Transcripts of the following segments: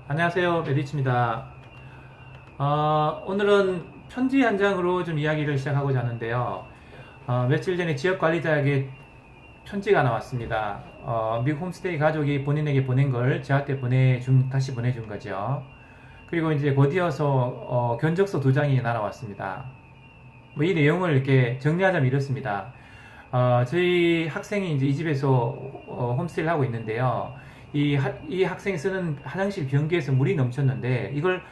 안녕하세요, 메디치입니다. 오늘은 편지 한 장으로 좀 이야기를 시작하고자 하는데요. 며칠 전에 지역관리자에게 편지가 나왔습니다. 미국 홈스테이 가족이 본인에게 보낸 걸 저한테 다시 보내준 거죠. 그리고 이제 곧이어서 견적서 2장이 날아왔습니다. 이 내용을 이렇게 정리하자면 이렇습니다. 저희 학생이 이제 이 집에서 홈스테이를 하고 있는데요. 이 학생이 쓰는 화장실 변기에서 물이 넘쳤는데 이걸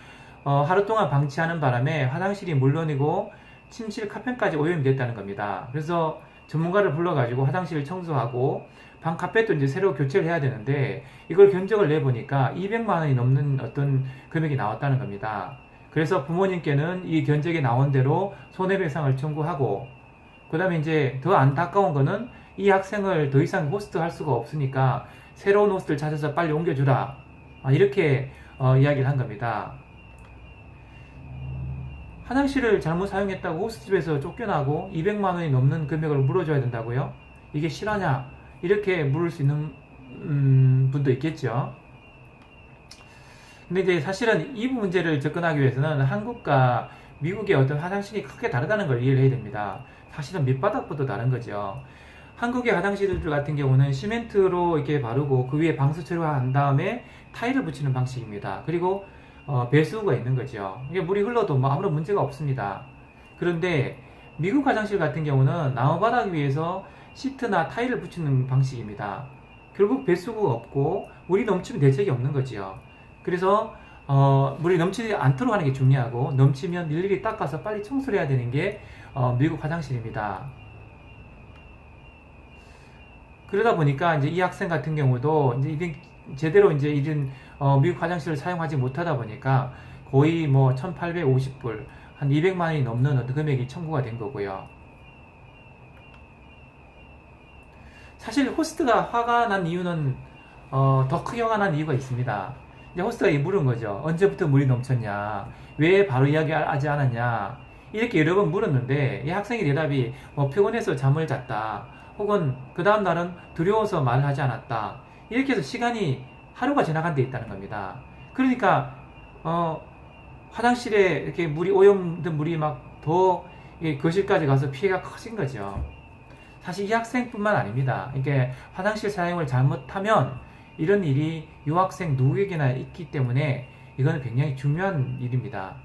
하루 동안 방치하는 바람에 화장실이 물론이고 침실 카펫까지 오염이 됐다는 겁니다. 그래서 전문가를 불러가지고 화장실을 청소하고 방 카펫도 이제 새로 교체를 해야 되는데 이걸 견적을 내보니까 200만 원이 넘는 어떤 금액이 나왔다는 겁니다. 그래서 부모님께는 이 견적에 나온 대로 손해배상을 청구하고, 그 다음에 이제 더 안타까운 거는 이 학생을 더 이상 호스트 할 수가 없으니까 새로운 호스트를 찾아서 빨리 옮겨주라, 이렇게 이야기를 한 겁니다. 화장실을 잘못 사용했다고 호스트집에서 쫓겨나고 200만 원이 넘는 금액을 물어줘야 된다고요? 이게 실화냐? 이렇게 물을 수 있는 분도 있겠죠. 근데 이제 사실은 이 문제를 접근하기 위해서는 한국과 미국의 어떤 화장실이 크게 다르다는 걸 이해를 해야 됩니다. 사실은 밑바닥부터 다른 거죠. 한국의 화장실들 같은 경우는 시멘트로 이렇게 바르고 그 위에 방수 처리한 다음에 타일을 붙이는 방식입니다. 그리고 배수구가 있는 거죠. 이게 물이 흘러도 뭐 아무런 문제가 없습니다. 그런데 미국 화장실 같은 경우는 나무바닥 위에서 시트나 타일을 붙이는 방식입니다. 결국 배수구가 없고 물이 넘치면 대책이 없는 거죠. 그래서 물이 넘치지 않도록 하는 게 중요하고, 넘치면 일일이 닦아서 빨리 청소를 해야 되는 게 미국 화장실입니다. 그러다 보니까 이제 이 학생 같은 경우도 이제 이게 제대로 이제 이런 미국 화장실을 사용하지 못하다 보니까 거의 뭐 1850불, 한 200만 원이 넘는 어떤 금액이 청구가 된 거고요. 사실 호스트가 화가 난 이유는 더 크게 화가 난 이유가 있습니다. 이제 호스트가 물은 거죠. 언제부터 물이 넘쳤냐, 왜 바로 이야기하지 않았냐, 이렇게 여러 번 물었는데 이 학생의 대답이 뭐 피곤해서 잠을 잤다, 혹은 그 다음 날은 두려워서 말을 하지 않았다, 이렇게 해서 시간이 하루가 지나간 데 있다는 겁니다. 그러니까 화장실에 이렇게 물이 오염된 물이 막 더 거실까지 가서 피해가 커진 거죠. 사실 이 학생뿐만 아닙니다. 이게 화장실 사용을 잘못하면 이런 일이 유학생 누구에게나 있기 때문에 이거는 굉장히 중요한 일입니다.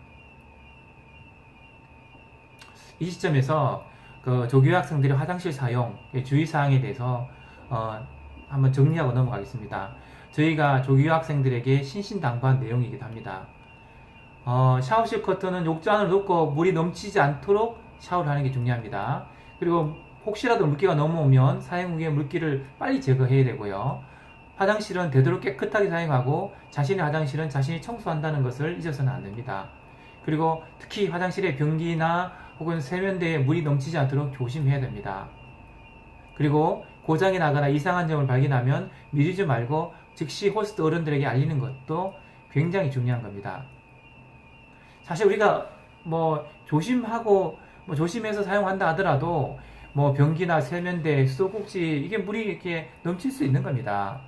이 시점에서 그 조교 학생들의 화장실 사용 주의사항에 대해서 한번 정리하고 넘어가겠습니다. 저희가 조교 학생들에게 신신당부한 내용이기도 합니다. 샤워실 커튼은 욕조 안으로 놓고 물이 넘치지 않도록 샤워를 하는 게 중요합니다. 그리고 혹시라도 물기가 넘어오면 사용 후에 물기를 빨리 제거해야 되고요. 화장실은 되도록 깨끗하게 사용하고 자신의 화장실은 자신이 청소한다는 것을 잊어서는 안 됩니다. 그리고 특히 화장실의 변기나 혹은 세면대에 물이 넘치지 않도록 조심해야 됩니다. 그리고 고장이 나거나 이상한 점을 발견하면 미루지 말고 즉시 호스트 어른들에게 알리는 것도 굉장히 중요한 겁니다. 사실 우리가 뭐 조심하고 조심해서 사용한다 하더라도 뭐 변기나 세면대, 수도꼭지, 이게 물이 이렇게 넘칠 수 있는 겁니다.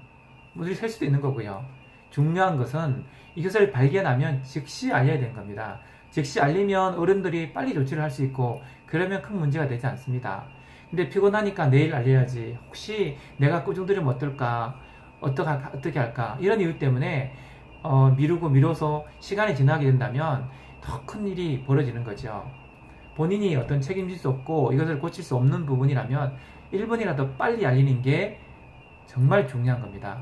물이 셀 수도 있는 거고요. 중요한 것은 이것을 발견하면 즉시 알려야 되는 겁니다. 즉시 알리면 어른들이 빨리 조치를 할 수 있고, 그러면 큰 문제가 되지 않습니다. 근데 피곤하니까 내일 알려야지, 혹시 내가 꾸중들이면 어떨까, 어떻게 할까, 이런 이유 때문에 미루고 미뤄서 시간이 지나게 된다면 더 큰 일이 벌어지는 거죠. 본인이 어떤 책임질 수 없고 이것을 고칠 수 없는 부분이라면 1분이라도 빨리 알리는 게 정말 중요한 겁니다.